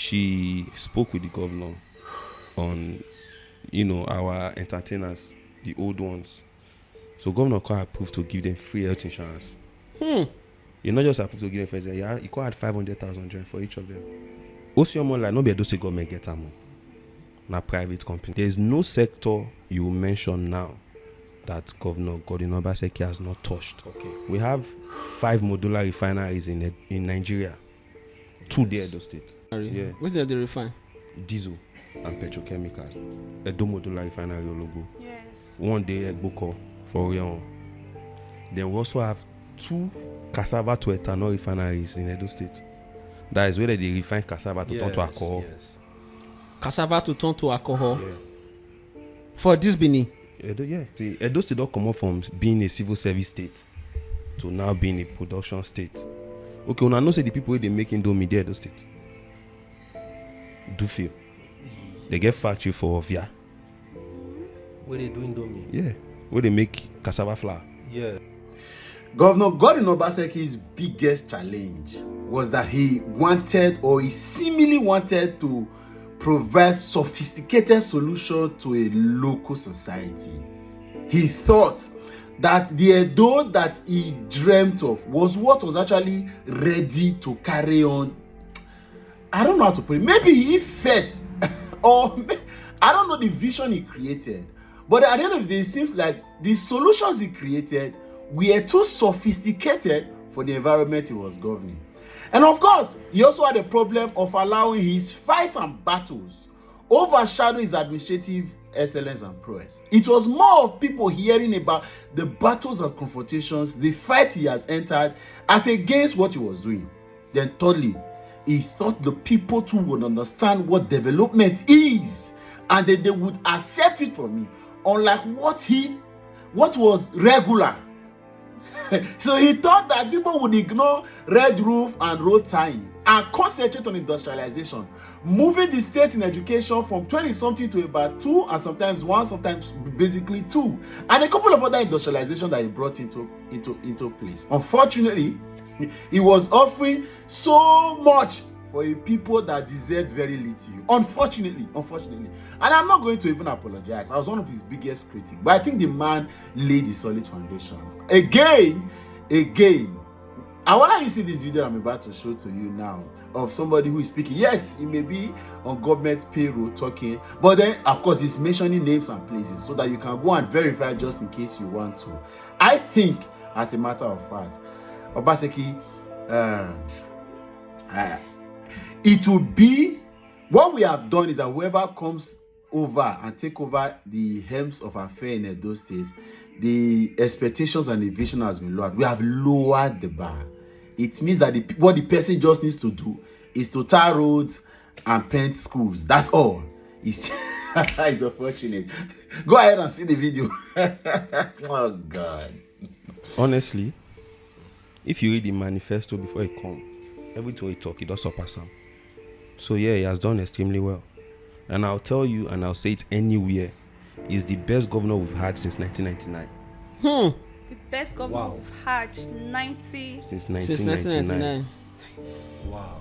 she spoke with the governor on, our entertainers, the old ones. So governor could approve to give them free health insurance. You're not just approved to give them free health insurance. You could add 500,000 for each of them. Also, more like, no be those government get them. Na private company. There's no sector you mention now that Governor Godwin Obaseki has not touched. Okay. We have 5 modular refineries in Nigeria. 2 there, Edo State. Yeah. What's the refine? Diesel and petrochemicals. Edo modular refinery Ologo. Yes. 1 day Egboko for Orion. Then we also have 2 cassava to ethanol refineries in Edo State. That is where they refine cassava to turn to alcohol. Yes. Cassava to turn to alcohol. Yeah. For this Benin. See, Edo State don't come up from being a civil service state to now being a production state. Okay, when I know say the people they make Indomie there, Edo State. Do feel they get factory for Ovia. Where they do Indomie? Yeah, where they make cassava flour. Yeah. Governor Godwin Obaseki's biggest challenge was that he seemingly wanted to provide sophisticated solution to a local society. He thought that the Edo that he dreamt of was what was actually ready to carry on. I don't know how to put it. Maybe he felt, or I don't know the vision he created. But at the end of the day, it seems like the solutions he created were too sophisticated for the environment he was governing. And of course, he also had a problem of allowing his fights and battles overshadow his administrative excellence and prowess. It was more of people hearing about the battles and confrontations, the fight he has entered, as against what he was doing. Then thirdly, he thought the people too would understand what development is, and that they would accept it from him, unlike what was regular. So he thought that people would ignore red roof and road tying and concentrate on industrialization, moving the state in education from 20-something to about 2, and sometimes 1, sometimes basically 2, and a couple of other industrialization that he brought into place. Unfortunately, he was offering so much for a people that deserved very little. Unfortunately. And I'm not going to even apologize. I was one of his biggest critics. But I think the man laid a solid foundation. Again, I want you see this video I'm about to show to you now of somebody who is speaking. Yes, he may be on government payroll talking, but then, of course, he's mentioning names and places so that you can go and verify just in case you want to. I think, as a matter of fact, Obaseki, it would be, what we have done is that whoever comes over and take over the helms of affair in Edo State, the expectations and the vision has been lowered. We have lowered the bar. It means that what the person just needs to do is to tar roads and paint schools. That's all. It's unfortunate. Go ahead and see the video. Oh God. Honestly, if you read the manifesto before it comes, everything he talk, he does surpass him. So yeah, he has done extremely well. And I'll tell you, and I'll say it anywhere, he's the best governor we've had since 1999. The best governor we've had since 1999. Wow.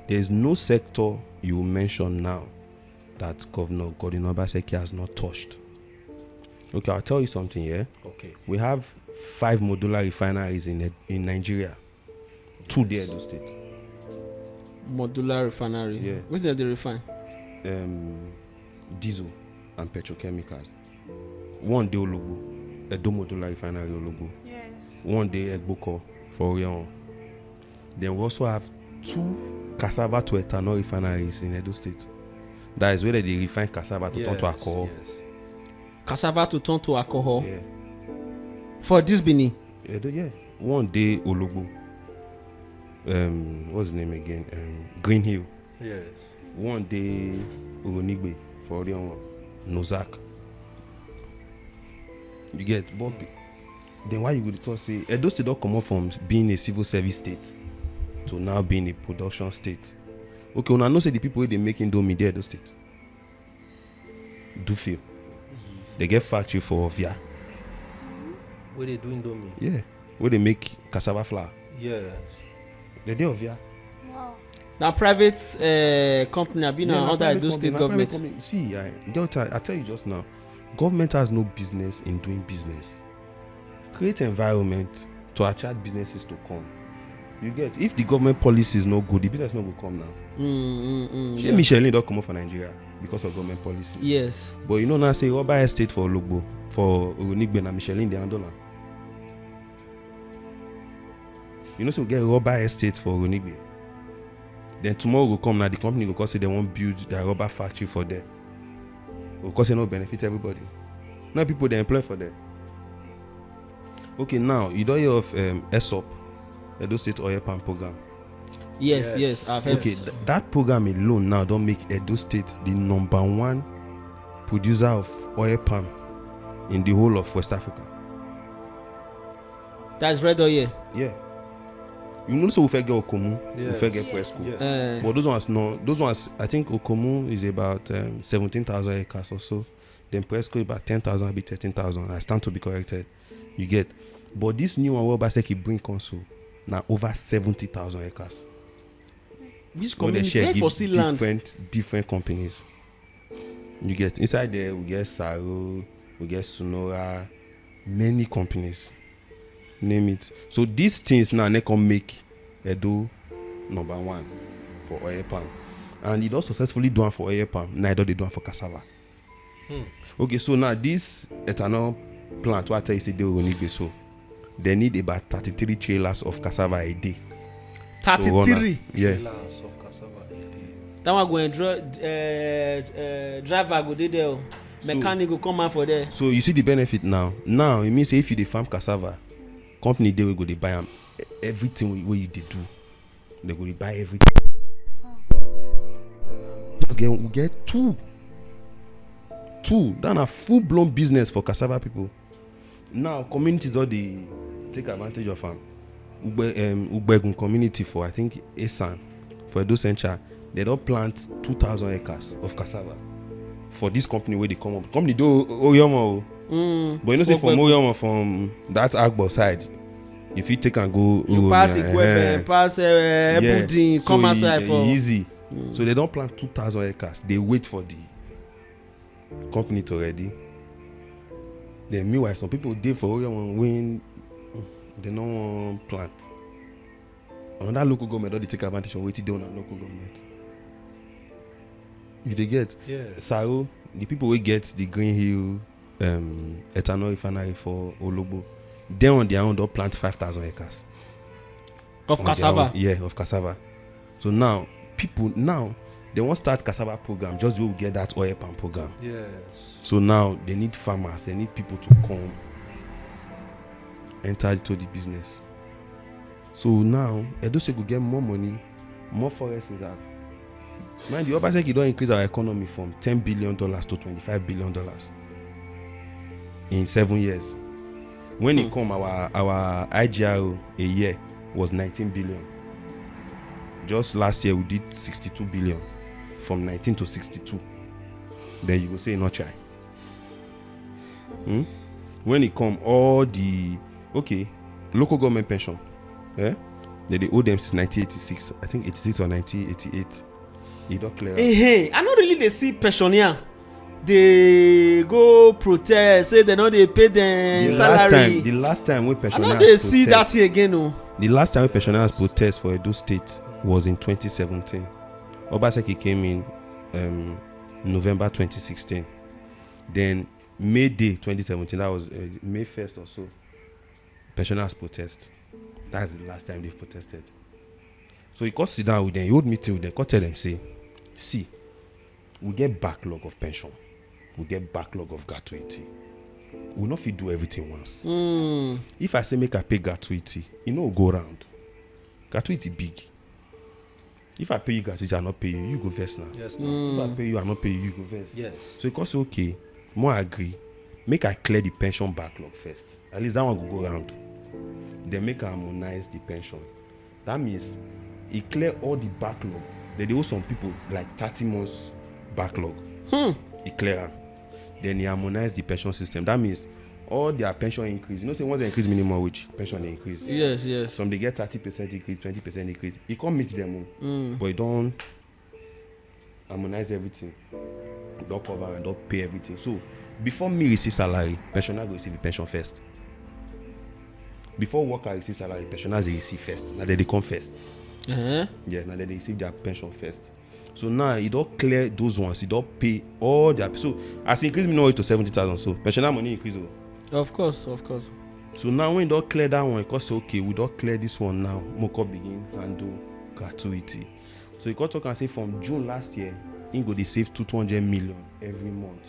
There's no sector you mention now that Governor Godwin Obaseki has not touched. Okay, I'll tell you something here. Okay. We have 5 modular refineries in Nigeria. 2 there, Edo State. Modular refinery. Yeah. What's the refine? Diesel and petrochemicals. 1 day Ologo. Edo modular refinery Ologo. Yes. 1 day Egboko for Orion. Then we also have 2 cassava to ethanol refineries in Edo State. That is where they refine cassava to turn to alcohol. Yes. Cassava to turn to alcohol. Yeah. For this Benin. Yeah. 1 day Ologo. What's the name again? Green Hill. Yes. 1 day Uronigbe for Orion. Nozak. You get Bobby. Then why you would talk say Edo State don't come up from being a civil service state to now being a production state. Okay, when I know say the people they make Indomie there, Edo State. Do feel they get factory for Ovia. Where they do Indomie? Yeah, where they make cassava flour. Yes. The day Ovia. Wow. Now private company have been under Edo state government. See, Delta, I tell you just now, government has no business in doing business. Create environment to attract businesses to come. You get, if the government policy is not good, the business not will come now. Yeah. Michelin don't come up for Nigeria because of government policy. Yes. But you know now say Oba Estate for Ologbo, for Oronigbe and Michelin they handle. You know, so we get rubber estate for Oronigbe. Then tomorrow will come now, the company will say they won't build their rubber factory for them. Because they no benefit everybody. Now people they employ for them. Okay, now you don't hear of ESOP, Edo State Oil Palm Program. Yes, I've heard. Okay, that program alone now don't make Edo State the number one producer of oil palm in the whole of West Africa. That's red oil. Yeah. You know, so we get Okomu, we get Presco. But those ones, I think Okomu is about 17,000 acres or so. Then Presco about 10,000, maybe 13,000. I stand to be corrected. You get. But this new one, Obaseki bring console, now over 70,000 acres. Which community? Where for sea land? Different companies. You get. Inside there, we get Saro, we get Sonora, many companies. Name it. So these things now they can make Edo number one for oil palm, and it also successfully done for oil palm. Neither they do for cassava. Okay, so now this ethanol plant, what I tell you, say they will need so they need about 33 trailers of cassava a day. 33. Yeah. Trailers of cassava a day. That one going driver go there. Mechanic go come out for there. So you see the benefit now. Now it means if you dey farm cassava, company they will go they buy them everything what you they do. They go they buy everything. Just get two. That's a full-blown business for cassava people. Now communities all they take advantage of them. Ubegun community for I think Esan for Edo Central, they don't plant 2,000 acres of cassava for this company where they come up. Company do Oyomo. But you know say from Oyomo, from that Agbo side, if you take and go you pass equipment, pass building, come so outside for easy. So they don't plant 2,000 acres. They wait for the company to ready. Then meanwhile, some people did for Oyomo when they don't want plant. Another local government, they take advantage of what they do on a local government. If they get Saro, the people will get the Green Hill ethanol refinery for Ologbo. They on their own don't plant 5,000 acres of cassava. Of cassava. So now people they won't start cassava program just to get that oil palm program. Yes. So now they need farmers, they need people to come enter into the business. So now Edo State will get more money, more forest reserve. Mind you, Obaseki don't increase our economy from $10 billion to $25 billion in 7 years. When it come, our IGRO a year was 19 billion. Just last year we did 62 billion, from 19 to 62. Then you go say not try. When it come, all the local government pension, they owe them since 1986. I think 86 or 1988. They don't clear. Hey, I not really they see pensioner. They go protest, say they know they pay them salary. The last time we pensioners I know they see that here again. No. The last time we pensioners protest for Edo State was in 2017. Obaseki came in November 2016. Then May Day 2017, that was May 1st or so. Pensioners protest. That's the last time they've protested. So he got sit down with them, he hold meeting with them, got tell them, say, see, we get backlog of pension, we get backlog of gratuity. We not fit do everything once. If I say make I pay gratuity, go round. Gratuity big. If I pay you gratuity, I not pay you, you go vex now. Yes. If I pay you, I not pay you, you go vex. Yes. So he say, okay, more agree. Make I clear the pension backlog first. At least that one go round. Then make I harmonize the pension. That means he clear all the backlog. Then they owe some people like 30 months backlog. He clear. Then he harmonize the pension system. That means all their pension increase. You know, say once they increase minimum wage, pension they increase. Yes. Some they get 30% increase, 20% increase. It can't meet them, but it don't harmonize everything. It don't cover and don't pay everything. So before me receive salary, pensioner go receive the pension first. Before worker receive salary, pensioners they receive first. Now they come first. Uh-huh. Yeah, now they receive their pension first. So now it don't clear those ones. It don't pay all their. So as increase minimum wage to 70,000, so pensioner money increase. Of course. So now when you don't clear that one, because okay, we don't clear this one now. Moko begin handle gratuity. So you can talk and say from June last year, Ingo they save 200 million every month.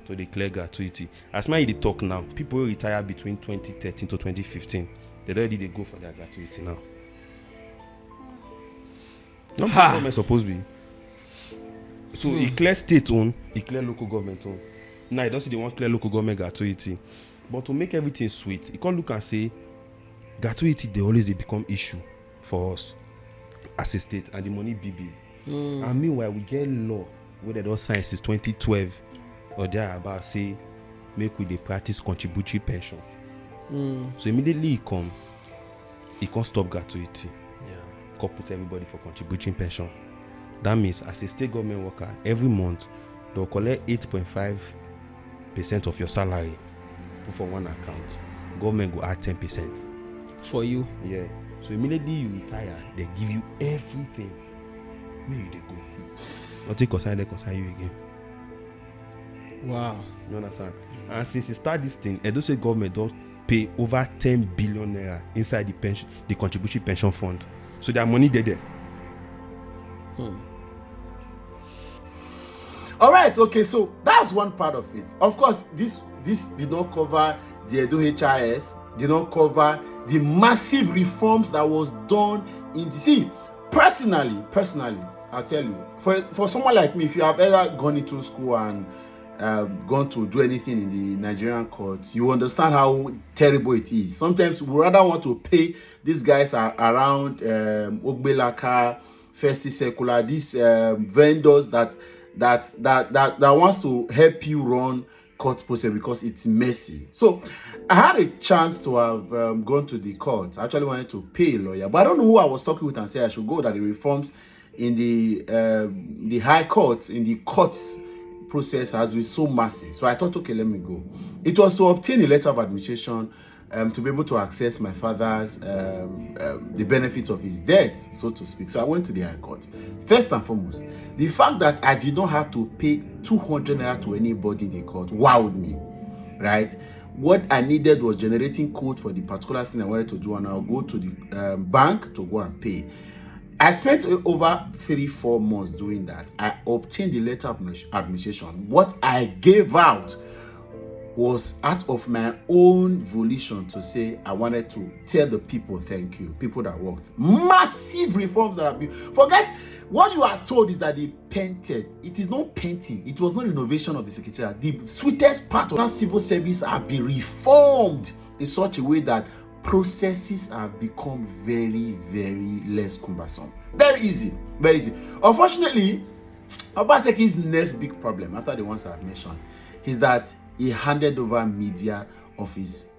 So they clear gratuity. As my they talk now, people will retire between 2013 to 2015. They already they go for their gratuity now. Not the government supposed to be. So it clear state own, it clear local government own. Now, it doesn't they want clear local government gratuity. But to make everything sweet, you can't look and say gratuity they become issue for us as a state and the money BB. And meanwhile, we get law where they don't sign since 2012 or there about say make we they practice contributory pension. So immediately it can't stop gratuity. Put everybody for contributing pension. That means as a state government worker, every month they'll collect 8.5% of your salary, put for one account. Government will add 10% for you. Yeah. So immediately you retire, they give you everything. Where you they go? Nothing concern you again. Wow. You understand? And since you start this thing, Edo State government don't pay over 10 billion naira inside the contributory pension fund. So their money there. All right, okay, so that's one part of it. Of course, this did not cover the Edo HIS, did not cover the massive reforms that was done in the see. Personally, I'll tell you, for someone like me, if you have ever gone into school and gone to do anything in the Nigerian courts, you understand how terrible it is. Sometimes we rather want to pay these guys around Ogbelaka, Festy Secular, these vendors that wants to help you run court process because it's messy. So I had a chance to have gone to the court. I actually wanted to pay a lawyer, but I don't know who I was talking with and say I should go, that the reforms in the high court, in the courts process has been so massive. So I thought, okay, let me go. It was to obtain a letter of administration to be able to access my father's the benefit of his death, so to speak. So I went to the high court. First and foremost, the fact that I did not have to pay 200 naira to anybody in the court wowed me, right? What I needed was generating code for the particular thing I wanted to do, and I'll go to the bank to go and pay. I spent over 3-4 months doing that. I obtained the letter of administration. What I gave out was out of my own volition to say I wanted to tell the people thank you, people that worked. Massive reforms that have been. Forget what you are told is that they painted. It is not painting. It was not innovation of the secretariat. The sweetest part of that civil service have been reformed in such a way that processes have become very, very less cumbersome. Very easy. Unfortunately, Obaseki's next big problem, after the ones I've mentioned, is that he handed over media of his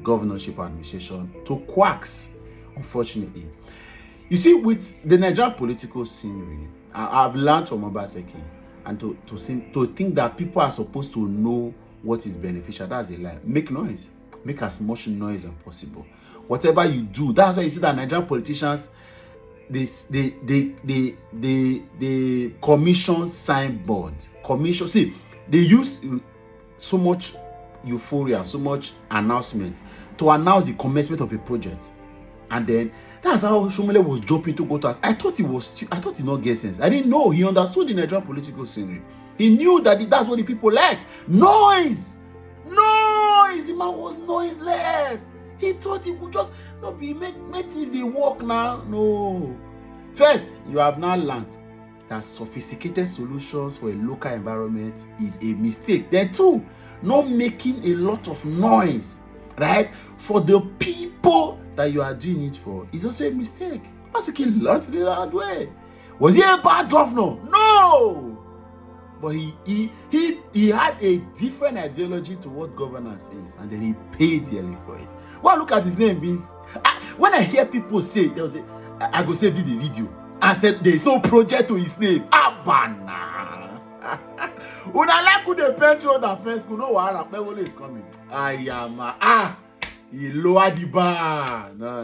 governorship administration to quacks, unfortunately. You see, with the Nigerian political scenery, I've learned from Obaseki, and to think that people are supposed to know what is beneficial, that's a lie. Make noise. Make as much noise as possible. Whatever you do, that's why you see that Nigerian politicians, they commission signboard. See, they use so much euphoria, so much announcement to announce the commencement of a project, and then that's how Shomole was jumping to go to us. I thought he did not get sense. I didn't know he understood the Nigerian political scenery. He knew that that's what the people like. Noise. The man was noiseless. He thought he would just not be make things they work now. No. First, you have now learned that sophisticated solutions for a local environment is a mistake. Then two, not making a lot of noise, right, for the people that you are doing it for is also a mistake. Basically, learned the hard way. Was he a bad governor? No. but he had a different ideology to what governance is, and then he paid dearly for it. Well, look at his name means. When I hear people say there was I go save the video and said there is no project to his name. Abana. When I like who the petrol that pen school, no wahala, Pewole is coming. I am he lower the bar. No.